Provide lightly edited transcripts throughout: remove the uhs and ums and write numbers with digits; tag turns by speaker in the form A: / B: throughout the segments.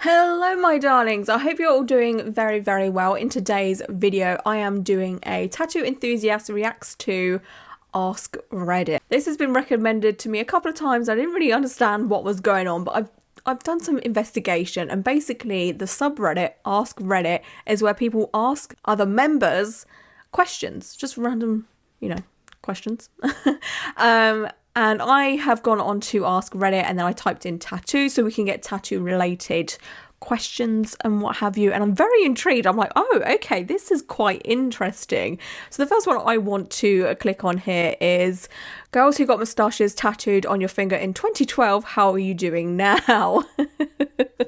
A: Hello my darlings, I hope you're all doing very well. In today's video I am doing a Tattoo Enthusiast reacts to Ask Reddit. This has been recommended to me a couple of times. I didn't really understand what was going on, but I've done some investigation, and basically the subreddit Ask Reddit is where people ask other members questions, just random, questions. And I have gone on to Ask Reddit and then I typed in tattoo so we can get tattoo related questions and what have you. And I'm very intrigued. I'm like, oh, okay, this is quite interesting. So the first one I want to click on here is girls who got moustaches tattooed on your finger in 2012. How are you doing now? The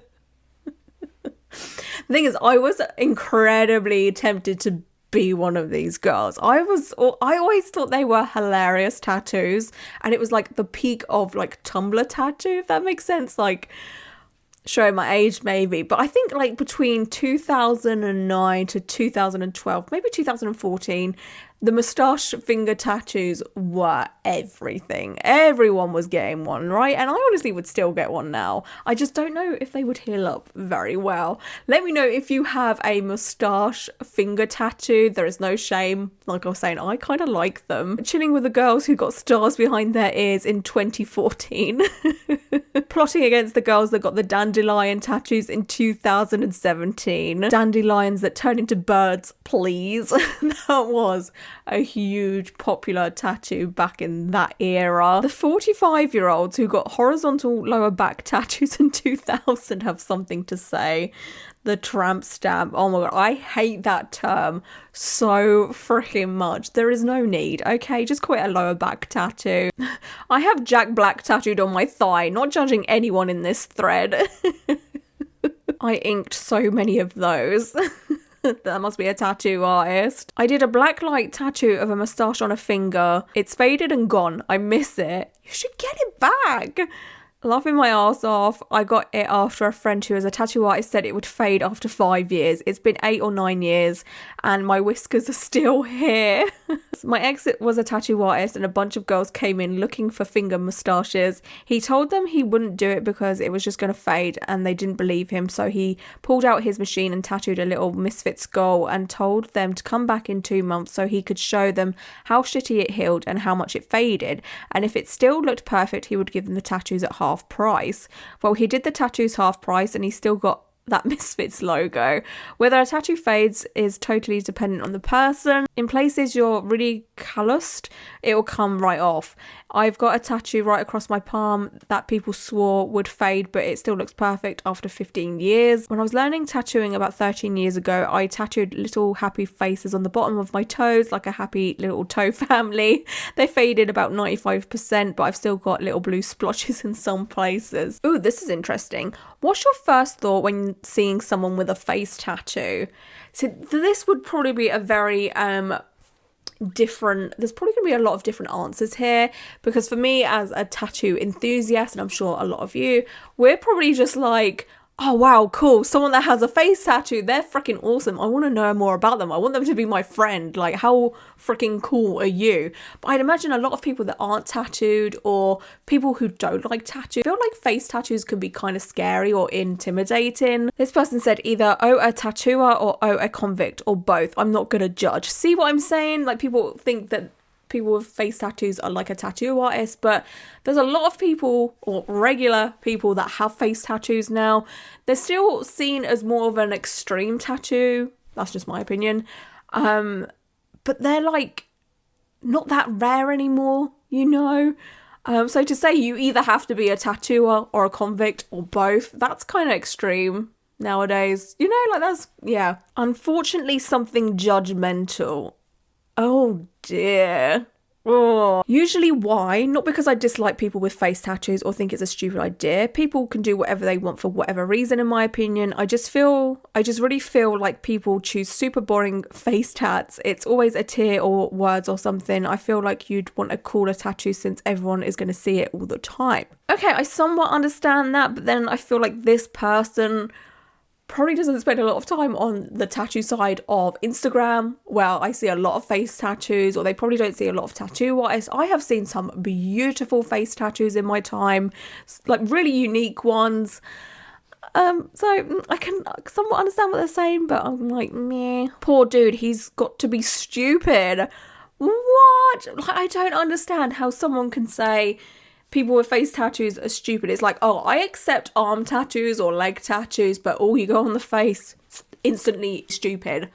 A: thing is, I was incredibly tempted to be one of these girls. I always thought they were hilarious tattoos, and it was like the peak of like Tumblr tattoo, if that makes sense, like showing my age maybe, but I think like between 2009 to 2012, maybe 2014, the moustache finger tattoos were everything. Everyone was getting one, right? And I honestly would still get one now. I just don't know if they would heal up very well. Let me know if you have a moustache finger tattoo. There is no shame. Like I was saying, I kind of like them. Chilling with the girls who got stars behind their ears in 2014. Plotting against the girls that got the dandelion tattoos in 2017. Dandelions that turn into birds, please. That was a huge popular tattoo back in that era. The 45-year-olds who got horizontal lower back tattoos in 2000 have something to say. The tramp stamp. Oh my god, I hate that term so freaking much. There is no need, okay? Just quit a lower back tattoo. I have Jack Black tattooed on my thigh, not judging anyone in this thread. I inked so many of those. That must be a tattoo artist. I did a black light tattoo of a moustache on a finger. It's faded and gone. I miss it. You should get it back. Laughing my ass off. I got it after a friend who is a tattoo artist said it would fade after 5 years. It's been 8 or 9 years and my whiskers are still here. My ex was a tattoo artist and a bunch of girls came in looking for finger moustaches. He told them he wouldn't do it because it was just going to fade and they didn't believe him. So he pulled out his machine and tattooed a little misfit skull and told them to come back in 2 months so he could show them how shitty it healed and how much it faded. And if it still looked perfect, he would give them the tattoos at half price. Well, he did the tattoos half price and he still got that Misfits logo. Whether a tattoo fades is totally dependent on the person. In places you're really calloused, it will come right off. I've got a tattoo right across my palm that people swore would fade, but it still looks perfect after 15 years. When I was learning tattooing about 13 years ago, I tattooed little happy faces on the bottom of my toes, like a happy little toe family. They faded about 95%, but I've still got little blue splotches in some places. Ooh, this is interesting. What's your first thought when seeing someone with a face tattoo? So this would probably be a very different, there's probably gonna be a lot of different answers here, because for me as a tattoo enthusiast, and I'm sure a lot of you, we're probably just like, oh wow, cool, someone that has a face tattoo, they're freaking awesome, I want to know more about them, I want them to be my friend, like how freaking cool are you? But I'd imagine a lot of people that aren't tattooed or people who don't like tattoos feel like face tattoos can be kind of scary or intimidating. This person said either oh a tattooer or oh a convict or both. I'm not gonna judge. See what I'm saying? Like people think that people with face tattoos are like a tattoo artist, but there's a lot of people or regular people that have face tattoos now. They're still seen as more of an extreme tattoo. That's just my opinion. But they're like not that rare anymore, you know? So to say you either have to be a tattooer or a convict or both, that's kind of extreme nowadays. You know, like that's, yeah. Unfortunately, something judgmental. Oh dear. Oh. Usually why? Not because I dislike people with face tattoos or think it's a stupid idea. People can do whatever they want for whatever reason, in my opinion. I just really feel like people choose super boring face tats. It's always a tear or words or something. I feel like you'd want a cooler tattoo since everyone is going to see it all the time. Okay, I somewhat understand that, but then I feel like this person probably doesn't spend a lot of time on the tattoo side of Instagram, where I see a lot of face tattoos, or they probably don't see a lot of tattoo artists. I have seen some beautiful face tattoos in my time, like really unique ones. So I can somewhat understand what they're saying, but I'm like, meh. Poor dude, he's got to be stupid. What? Like, I don't understand how someone can say people with face tattoos are stupid. It's like, oh, I accept arm tattoos or leg tattoos, but all you go on the face, instantly stupid.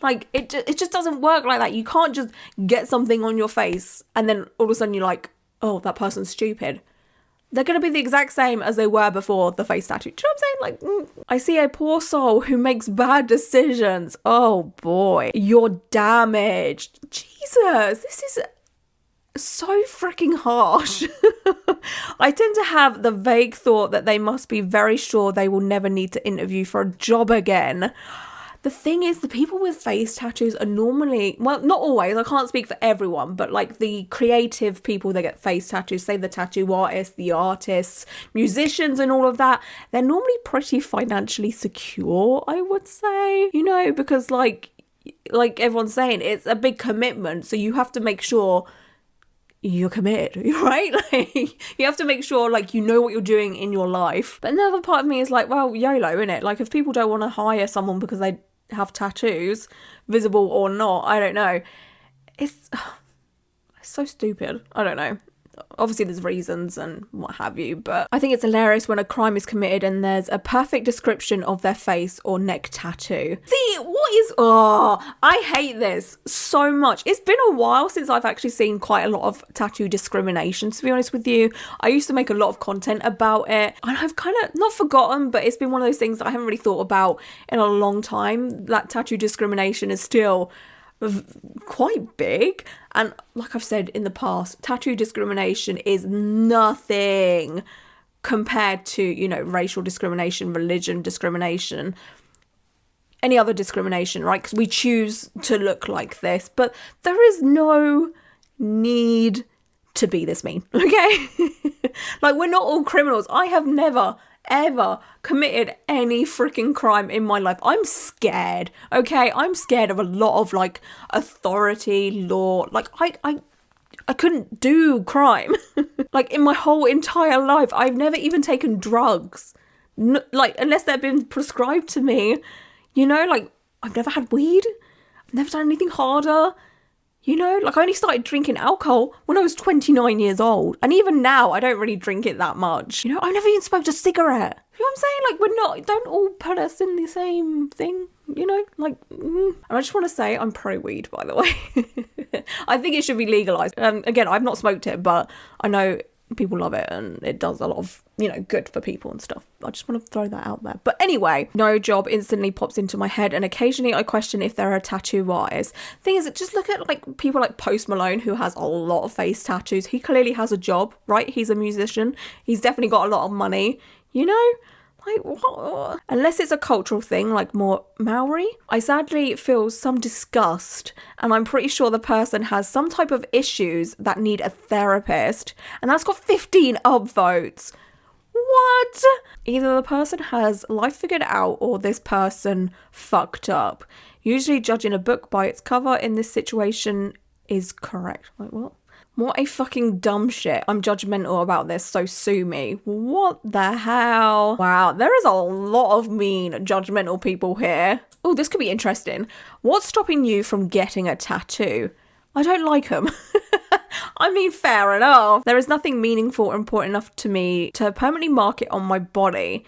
A: Like, it just doesn't work like that. You can't just get something on your face and then all of a sudden you're like, oh, that person's stupid. They're going to be the exact same as they were before the face tattoo. Do you know what I'm saying? Like, I see a poor soul who makes bad decisions. Oh boy, you're damaged. Jesus, this is so freaking harsh. I tend to have the vague thought that they must be very sure they will never need to interview for a job again. The thing is, the people with face tattoos are normally, well, not always, I can't speak for everyone, but like the creative people that get face tattoos, say the tattoo artists, the artists, musicians and all of that, they're normally pretty financially secure, I would say, you know, because like everyone's saying, it's a big commitment, so you have to make sure you're committed, right? Like, you have to make sure, like, you know what you're doing in your life. But another part of me is like, well, YOLO, innit? Like, if people don't want to hire someone because they have tattoos, visible or not, I don't know. It's so stupid. I don't know. Obviously there's reasons and what have you, but I think it's hilarious when a crime is committed and there's a perfect description of their face or neck tattoo. I hate this so much. It's been a while since I've actually seen quite a lot of tattoo discrimination, to be honest with you. I used to make a lot of content about it and I've kind of not forgotten, but it's been one of those things that I haven't really thought about in a long time. That tattoo discrimination is still quite big, and like I've said in the past, tattoo discrimination is nothing compared to, you know, racial discrimination, religion discrimination, any other discrimination, right? Because we choose to look like this, but there is no need to be this mean, okay? Like, we're not all criminals. I have never ever committed any freaking crime in my life. I'm scared, okay? I'm scared of a lot of like authority, law. Like, I couldn't do crime. Like, in my whole entire life, I've never even taken drugs, like, unless they've been prescribed to me, you know? Like, I've never had weed, I've never done anything harder. You know, like, I only started drinking alcohol when I was 29 years old. And even now, I don't really drink it that much. You know, I've never even smoked a cigarette. You know what I'm saying? Like, don't all put us in the same thing, you know? Like, And I just want to say I'm pro-weed, by the way. I think it should be legalised. Again, I've not smoked it, but I know people love it and it does a lot of, you know, good for people and stuff. I just want to throw that out there. But anyway, no job instantly pops into my head, and occasionally I question if there are tattoo artists. Thing is, just look at like people like Post Malone, who has a lot of face tattoos. He clearly has a job, right? He's a musician. He's definitely got a lot of money, you know? Like, what? Unless it's a cultural thing, like more Maori. I sadly feel some disgust, and I'm pretty sure the person has some type of issues that need a therapist, and that's got 15 upvotes. What? Either the person has life figured out or this person fucked up. Usually judging a book by its cover in this situation is correct. Like, what? What a fucking dumb shit. I'm judgmental about this, so sue me. What the hell? Wow, there is a lot of mean, judgmental people here. Oh, this could be interesting. What's stopping you from getting a tattoo? I don't like them. I mean, fair enough. There is nothing meaningful or important enough to me to permanently mark it on my body.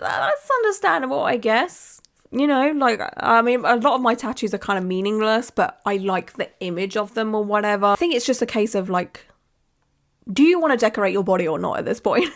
A: That's understandable, I guess. You know, like, I mean, a lot of my tattoos are kind of meaningless, but I like the image of them or whatever. I think it's just a case of like, do you want to decorate your body or not at this point?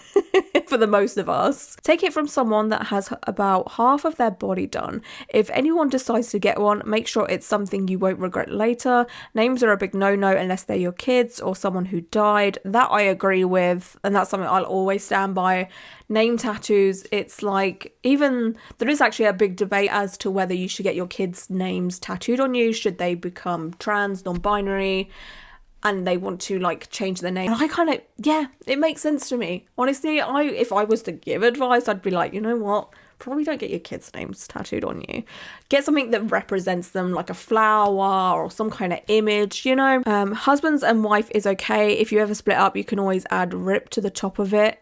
A: For the most of us. Take it from someone that has about half of their body done. If anyone decides to get one, make sure it's something you won't regret later. Names are a big no-no unless they're your kids or someone who died. That I agree with, and that's something I'll always stand by. Name tattoos, it's like, even there is actually a big debate as to whether you should get your kids' names tattooed on you. Should they become trans, non-binary, and they want to like change their name? And I kind of, yeah, it makes sense to me. Honestly, if I was to give advice, I'd be like, you know what? Probably don't get your kids' names tattooed on you. Get something that represents them, like a flower or some kind of image, you know? Husbands and wife is okay. If you ever split up, you can always add RIP to the top of it.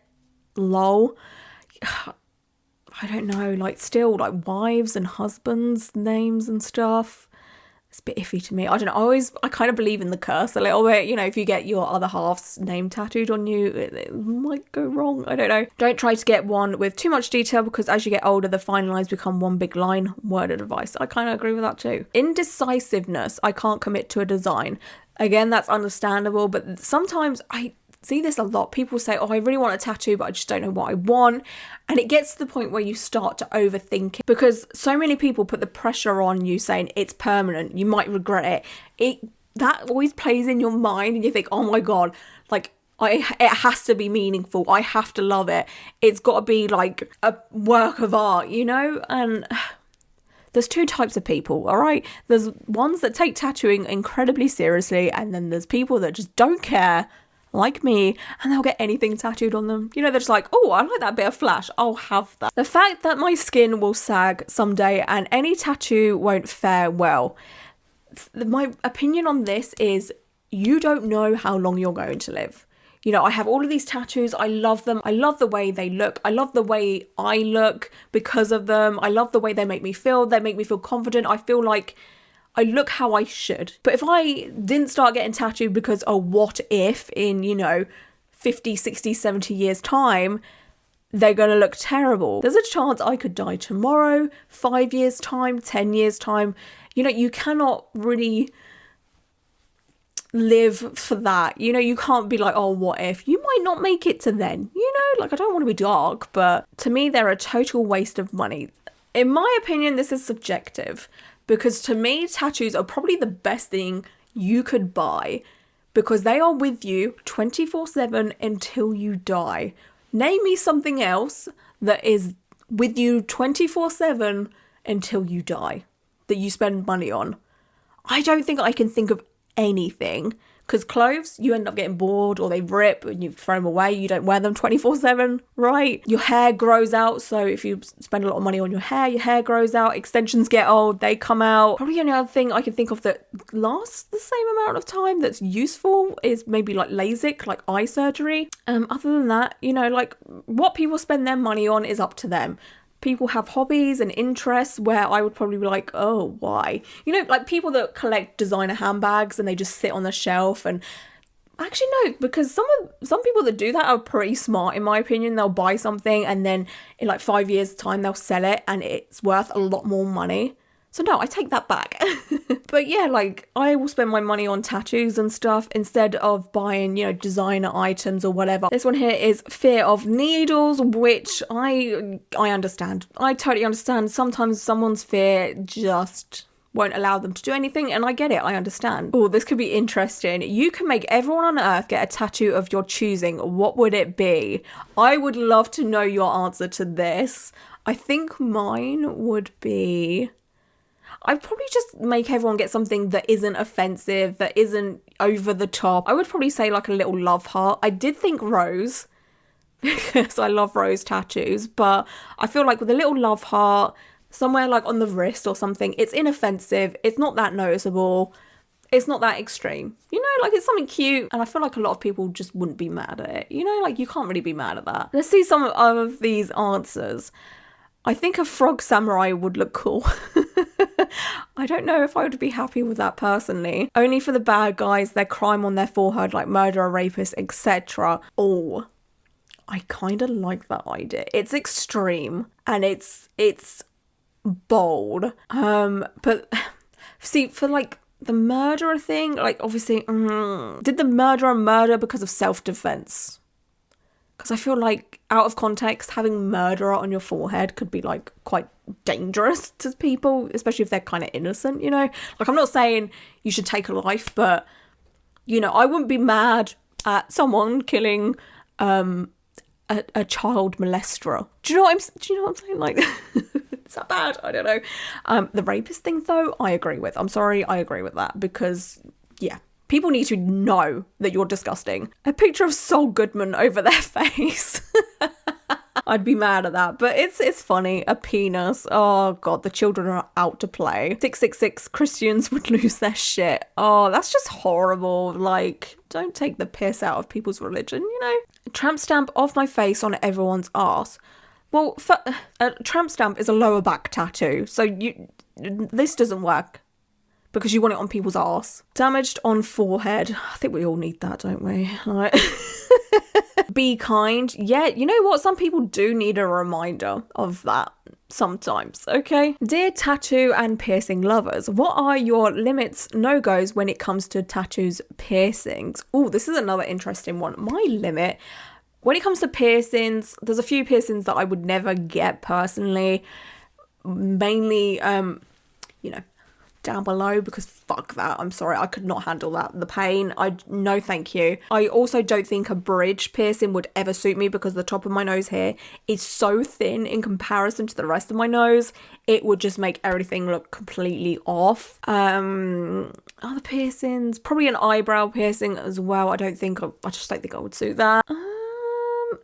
A: Lol. I don't know, like still like wives and husbands' names and stuff. It's a bit iffy to me. I don't know. I kind of believe in the curse a little bit. You know, if you get your other half's name tattooed on you, it might go wrong. I don't know. Don't try to get one with too much detail, because as you get older, the fine lines become one big line. Word of advice. I kind of agree with that too. Indecisiveness. I can't commit to a design. Again, that's understandable, but sometimes I see this a lot. People say, oh, I really want a tattoo, but I just don't know what I want. And it gets to the point where you start to overthink it, because so many people put the pressure on you saying it's permanent, you might regret it. That always plays in your mind, and you think, oh my God, like it has to be meaningful. I have to love it. It's got to be like a work of art, you know? And there's two types of people, all right? There's ones that take tattooing incredibly seriously, and then there's people that just don't care, like me, and they'll get anything tattooed on them. You know, they're just like, oh, I like that bit of flash, I'll have that. The fact that my skin will sag someday and any tattoo won't fare well. My opinion on this is, you don't know how long you're going to live. You know, I have all of these tattoos. I love them. I love the way they look. I love the way I look because of them. I love the way they make me feel. They make me feel confident. I feel like I look how I should. But if I didn't start getting tattooed because, oh, what if in, 50, 60, 70 years time, they're going to look terrible. There's a chance I could die tomorrow, 5 years time, 10 years time. You cannot really live for that. You can't be like, oh, what if? You might not make it to then. I don't want to be dark, but to me, they're a total waste of money. In my opinion, this is subjective. Because to me, tattoos are probably the best thing you could buy, because they are with you 24/7 until you die. Name me something else that is with you 24/7 until you die that you spend money on. I don't think I can think of anything. Because clothes, you end up getting bored, or they rip and you throw them away. You don't wear them 24/7, right? Your hair grows out. So if you spend a lot of money on your hair grows out. Extensions get old, they come out. Probably the only other thing I can think of that lasts the same amount of time that's useful is maybe like LASIK, like eye surgery. Other than that, like what people spend their money on is up to them. People have hobbies and interests where I would probably be like, oh, why? Like people that collect designer handbags and they just sit on the shelf. And actually no, because some people that do that are pretty smart, in my opinion. They'll buy something and then in like 5 years time they'll sell it and it's worth a lot more money. So no, I take that back. But yeah, like I will spend my money on tattoos and stuff instead of buying, designer items or whatever. This one here is fear of needles, which I understand. I totally understand. Sometimes someone's fear just won't allow them to do anything, and I get it. I understand. Oh, this could be interesting. You can make everyone on earth get a tattoo of your choosing. What would it be? I would love to know your answer to this. I think mine would be, I'd probably just make everyone get something that isn't offensive, that isn't over the top. I would probably say like a little love heart. I did think rose, because I love rose tattoos, but I feel like with a little love heart, somewhere like on the wrist or something, it's inoffensive, it's not that noticeable, it's not that extreme. Like it's something cute, and I feel like a lot of people just wouldn't be mad at it. Like you can't really be mad at that. Let's see some of these answers. I think a frog samurai would look cool. I don't know if I would be happy with that personally. Only for the bad guys, their crime on their forehead, like murderer, rapist, etc. Oh, I kind of like that idea. It's extreme and it's bold. But see, for like the murderer thing, like obviously, did the murderer murder because of self-defense? Because I feel like out of context, having murderer on your forehead could be like quite dangerous to people, especially if they're kind of innocent, Like I'm not saying you should take a life, but I wouldn't be mad at someone killing a child molester. Do you know what I'm saying? Like, is that bad? I don't know. The rapist thing though, I agree with. I'm sorry, I agree with that, because yeah. People need to know that you're disgusting. A picture of Saul Goodman over their face. I'd be mad at that, but it's funny. A penis. Oh God, the children are out to play. 666 Christians would lose their shit. Oh, that's just horrible. Like, don't take the piss out of people's religion, A tramp stamp of my face on everyone's arse. Well, a tramp stamp is a lower back tattoo, so this doesn't work because you want it on people's arse. Damaged on forehead. I think we all need that, don't we? Like, be kind. Yeah, you know what? Some people do need a reminder of that sometimes, okay? Dear tattoo and piercing lovers, what are your limits, no-goes when it comes to tattoos, piercings? Oh, this is another interesting one. My limit, when it comes to piercings, there's a few piercings that I would never get personally. Mainly, down below, because fuck that. I'm sorry, I could not handle that. The pain, no thank you. I also don't think a bridge piercing would ever suit me because the top of my nose here is so thin in comparison to the rest of my nose. It would just make everything look completely off. Other piercings, probably an eyebrow piercing as well. I just don't think I would suit that.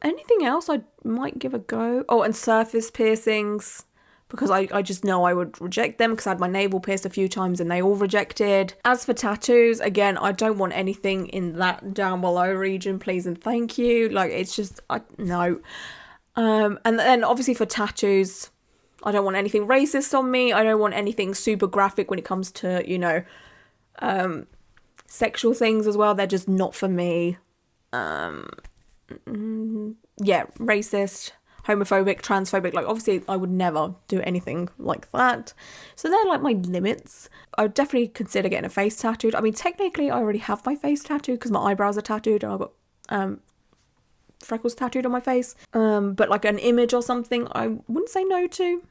A: Anything else I might give a go? Oh, and surface piercings, because I just know I would reject them because I had my navel pierced a few times and they all rejected. As for tattoos, again, I don't want anything in that down below region, please and thank you. Like, it's just, no. And then obviously for tattoos, I don't want anything racist on me. I don't want anything super graphic when it comes to, sexual things as well. They're just not for me. Racist, homophobic, transphobic, like obviously I would never do anything like that. So they're like my limits. I would definitely consider getting a face tattooed. I mean, technically I already have my face tattooed because my eyebrows are tattooed and I've got freckles tattooed on my face. But like an image or something, I wouldn't say no to,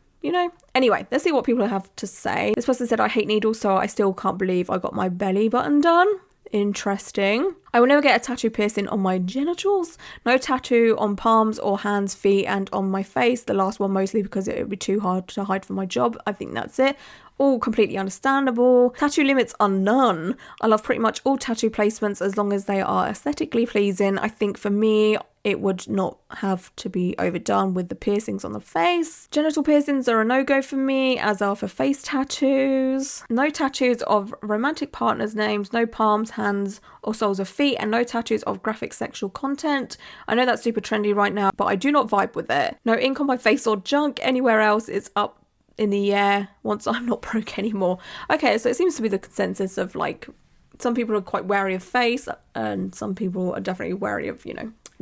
A: Anyway, let's see what people have to say. This person said, I hate needles, so I still can't believe I got my belly button done. Interesting. I will never get a tattoo piercing on my genitals. No tattoo on palms or hands, feet, and on my face. The last one mostly because it would be too hard to hide from my job. I think that's it. All completely understandable. Tattoo limits are none. I love pretty much all tattoo placements as long as they are aesthetically pleasing. I think for me, it would not have to be overdone with the piercings on the face. Genital piercings are a no-go for me, as are for face tattoos. No tattoos of romantic partners' names, no palms, hands, or soles of feet, and no tattoos of graphic sexual content. I know that's super trendy right now, but I do not vibe with it. No ink on my face or junk anywhere else. It's up in the air once I'm not broke anymore. Okay, so it seems to be the consensus of like, some people are quite wary of face, and some people are definitely wary of,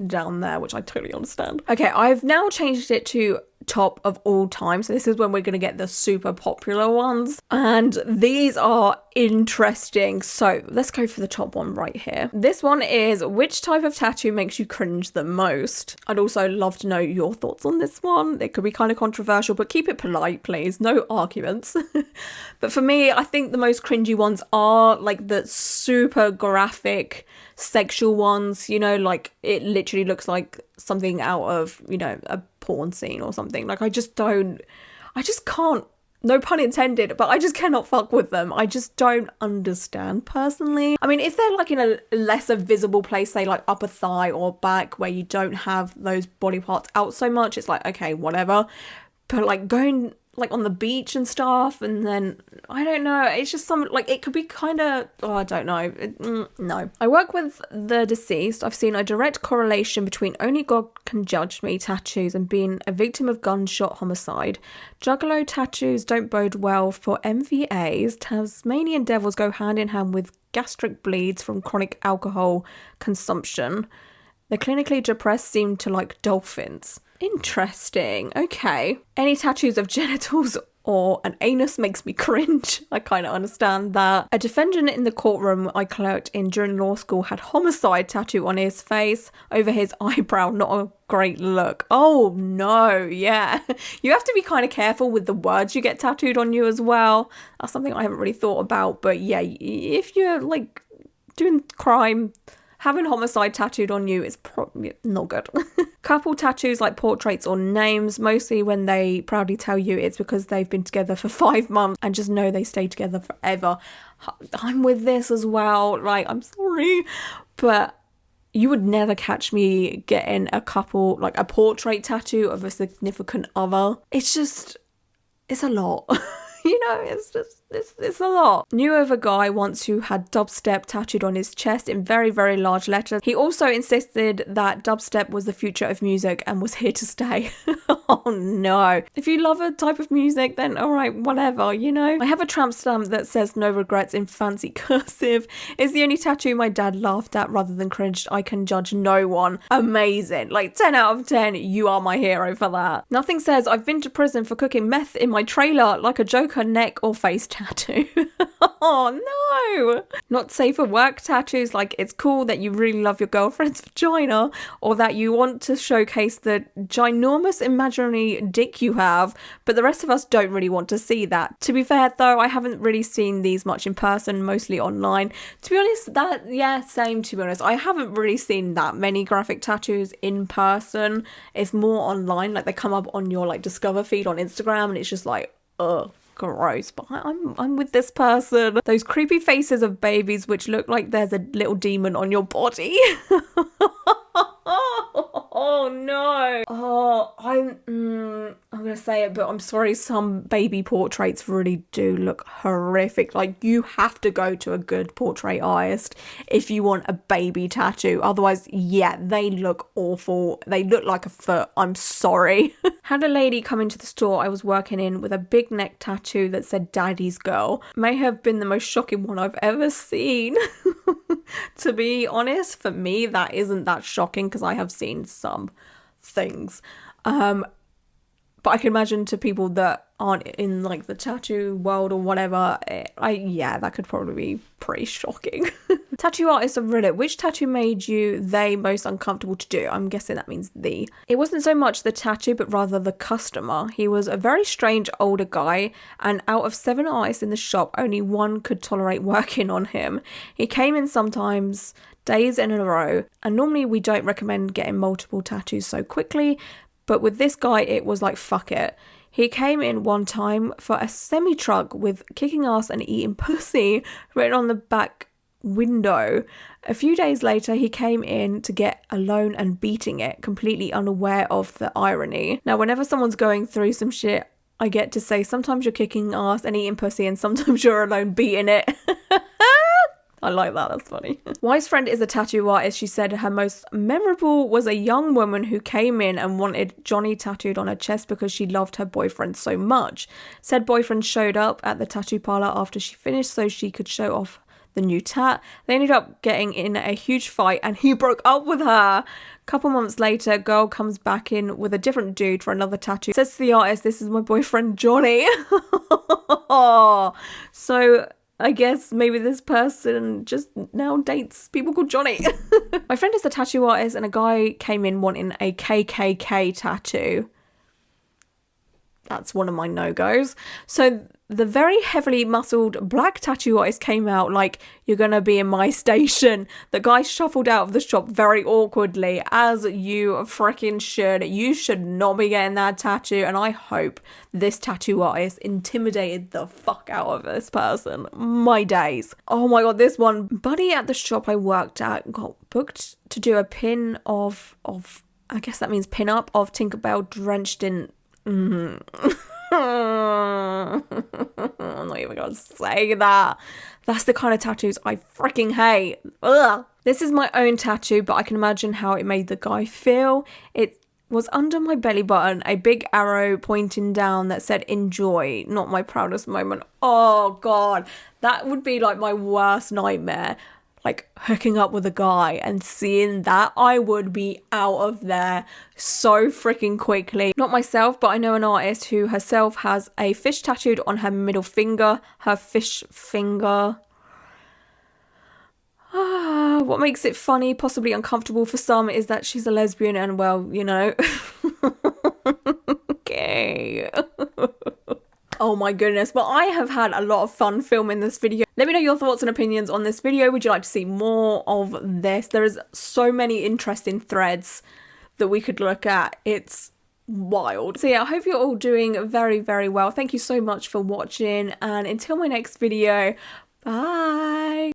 A: down there, which I totally understand. Okay, I've now changed it to top of all time. So this is when we're going to get the super popular ones. And these are interesting. So let's go for the top one right here. This one is, which type of tattoo makes you cringe the most? I'd also love to know your thoughts on this one. It could be kind of controversial, but keep it polite, please. No arguments. But for me, I think the most cringy ones are like the super graphic sexual ones, like it literally looks like something out of, a porn scene or something. Like I just can't, no pun intended, but I just cannot fuck with them. I just don't understand personally. I mean, if they're like in a lesser visible place, say like upper thigh or back where you don't have those body parts out so much, it's like, okay, whatever. But like going like on the beach and stuff, and then I don't know, it's just some like, it could be kind of, I don't know. No. I work with the deceased. I've seen a direct correlation between only God can judge me tattoos and being a victim of gunshot homicide. Juggalo tattoos don't bode well for MVAs. Tasmanian devils go hand in hand with gastric bleeds from chronic alcohol consumption. The clinically depressed seem to like dolphins. Interesting. Okay. Any tattoos of genitals or an anus makes me cringe. I kind of understand that. A defendant in the courtroom I clerked in during law school had homicide tattoo on his face over his eyebrow. Not a great look. Oh no, yeah. You have to be kind of careful with the words you get tattooed on you as well. That's something I haven't really thought about. But yeah, if you're like doing crime, having homicide tattooed on you is probably not good. Couple tattoos like portraits or names, mostly when they proudly tell you it's because they've been together for 5 months and just know they stay together forever. I'm with this as well. Like, I'm sorry, but you would never catch me getting a couple, like a portrait tattoo of a significant other. It's a lot. You know, it's just, it's a lot. Knew of a guy once who had dubstep tattooed on his chest in very, very large letters. He also insisted that dubstep was the future of music and was here to stay. Oh no. If you love a type of music, then alright, whatever, you know. I have a tramp stamp that says no regrets in fancy cursive. It's the only tattoo my dad laughed at rather than cringed. I can judge no one. Amazing. Like 10 out of 10, you are my hero for that. Nothing says I've been to prison for cooking meth in my trailer like a Joker neck or face tattoo. Oh no. Not safe for work tattoos, like it's cool that you really love your girlfriend's vagina or that you want to showcase the ginormous imaginary dick you have, but the rest of us don't really want to see that. To be fair though, I haven't really seen these much in person, mostly online. To be honest, same to be honest. I haven't really seen that many graphic tattoos in person. It's more online, like they come up on your like discover feed on Instagram and it's just like, ugh, gross. But I'm with this person. Those creepy faces of babies which look like there's a little demon on your body. Oh no. Oh, I'm gonna say it, but I'm sorry, some baby portraits really do look horrific. Like, you have to go to a good portrait artist if you want a baby tattoo. Otherwise, yeah, they look awful. They look like a foot. I'm sorry. Had a lady come into the store I was working in with a big neck tattoo that said Daddy's Girl. May have been the most shocking one I've ever seen. To be honest, for me, that isn't that shocking because I have seen some things. But I can imagine to people that aren't in like the tattoo world or whatever, that could probably be pretty shocking. Tattoo artist of Reddit, which tattoo made you they most uncomfortable to do? I'm guessing that means the. It wasn't so much the tattoo, but rather the customer. He was a very strange older guy, and out of 7 artists in the shop, only 1 could tolerate working on him. He came in sometimes days in a row, and normally we don't recommend getting multiple tattoos so quickly, but with this guy, it was like, fuck it. He came in one time for a semi-truck with kicking ass and eating pussy written on the back window. A few days later, he came in to get alone and beating it, completely unaware of the irony. Now, whenever someone's going through some shit, I get to say sometimes you're kicking ass and eating pussy and sometimes you're alone beating it. I like that, that's funny. Wise friend is a tattoo artist. She said her most memorable was a young woman who came in and wanted Johnny tattooed on her chest because she loved her boyfriend so much. Said boyfriend showed up at the tattoo parlor after she finished so she could show off the new tat. They ended up getting in a huge fight and he broke up with her. Couple months later, girl comes back in with a different dude for another tattoo. Says to the artist, "This is my boyfriend Johnny." So I guess maybe this person just now dates people called Johnny. My friend is a tattoo artist and a guy came in wanting a KKK tattoo. That's one of my no-goes. So the very heavily muscled black tattoo artist came out like, "You're gonna be in my station." The guy shuffled out of the shop very awkwardly, as you freaking should. You should not be getting that tattoo, and I hope this tattoo artist intimidated the fuck out of this person. My days. Oh my god, this one. Buddy at the shop I worked at got booked to do a pin of I guess that means pin up of Tinkerbell drenched in I'm not even gonna say that. That's the kind of tattoos I freaking hate. Ugh. This is my own tattoo, but I can imagine how it made the guy feel. It was under my belly button, a big arrow pointing down that said "enjoy," not my proudest moment. Oh god, that would be like my worst nightmare. Like hooking up with a guy and seeing that, I would be out of there so freaking quickly. Not myself, but I know an artist who herself has a fish tattooed on her middle finger, her fish finger. What makes it funny, possibly uncomfortable for some, is that she's a lesbian and, well, you know. Okay. Oh my goodness, but I have had a lot of fun filming this video. Let me know your thoughts and opinions on this video. Would you like to see more of this? There is so many interesting threads that we could look at. It's wild. So yeah, I hope you're all doing very, very well. Thank you so much for watching, and until my next video, bye.